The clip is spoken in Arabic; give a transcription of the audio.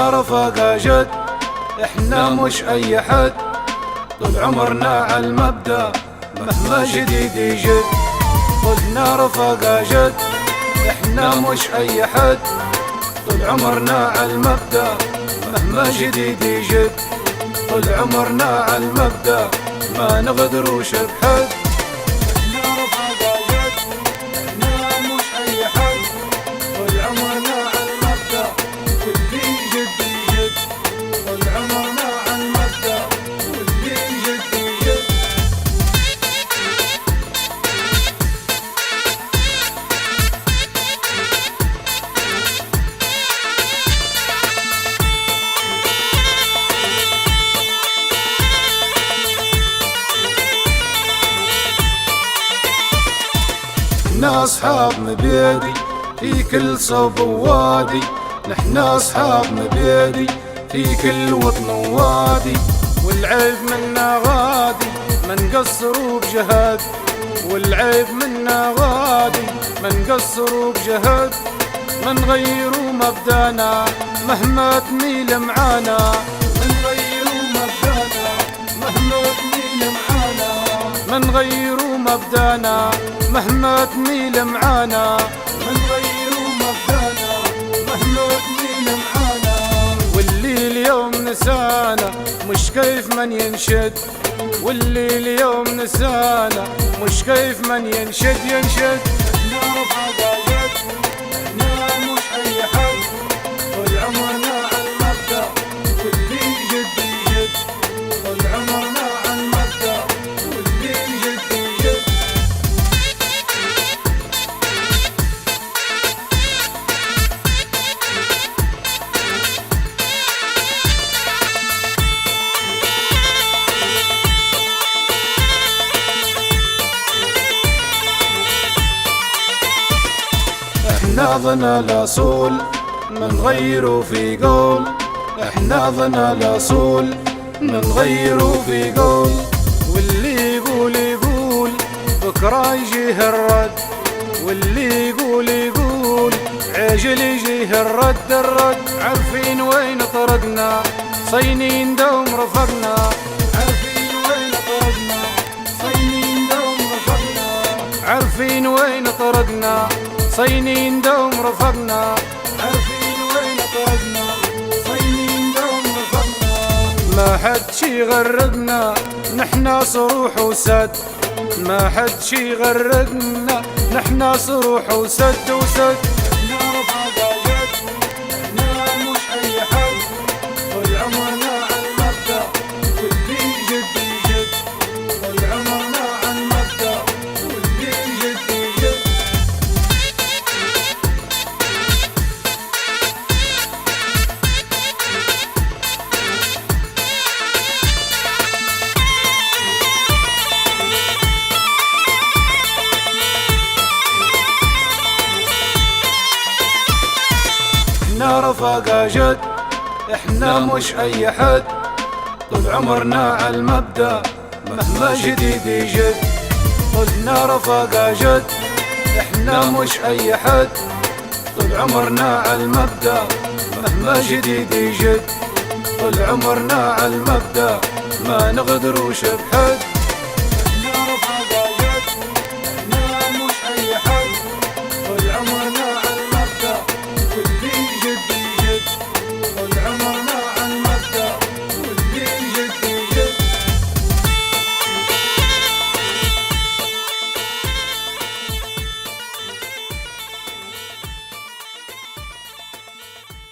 احنا رفقا جد، احنا مش اي حد، طول عمرنا عالمبدأ مهما جديد يجد. قلنا رفقا جد، احنا مش اي حد، طول عمرنا عالمبدأ مهما جديد يجد. طول عمرنا عالمبدأ ما نغدروش بحد. احنا رفقا جد، احنا مش اي حد، طول عمرنا عالمبدأ واللي يجد يجد. طول عمرنا عالمبدأ واللي يجد يجد. نحنا أصحاب مبيدي في كل صوب ووادي، نحنا أصحاب مبيدي في كل وطن ووادي. والعيب منا غادي ما نقصروا بجهد، والعيب منا غادي ما نقصروا بجهد. ما نغيروا مبدانا مهما تميل معانا، ما نغيروا مبدانا مهما تميل معانا. ما نغيروا مبدانا مهما تميل معانا، ما نغيروا مبدانا مهما تميل معانا. واللي اليوم نسانا مش كيف من ينشد، واللي اليوم نسانا مش كيف من ينشد ينشد. احنا رفقا جد، احنا مش اي حد، طول عمرنا عالمبدأ واللي يجد يجد. طول عمرنا عالمبدأ واللي يجد يجد. احنا ظنا الاصول من غيروا في قول، احنا ظنا الاصول من غيروا في قول. واللي يقول يقول بكره يجيه الرد، واللي يقول يقول عجل يجيه الرد الرد. عارفين وين طرقنا صينين دوم رفقنا، عارفين وين طرقنا صينين دوم رفقنا. عارفين وين طرقنا صينين دوم رفقنا، عارفين وين طرقنا صينين دوم رفقنا. ما حد شي غرقنا نحنا صروح وسد، ما حد شي غرقنا نحنا صروح وسد وسد. احنا رفقا جد، احنا مش اي حد، طول عمرنا عالمبدأ واللي يجد يجد. طول عمرنا عالمبدأ واللي يجد يجد. احنا رفقا جد، احنا مش اي حد، طول عمرنا عالمبدأ مهما جديد يجد. قلنا رفقا جد، احنا مش اي حد، طول عمرنا عالمبدأ مهما جديد يجد. طول عمرنا عالمبدأ ما نغدروش بحد.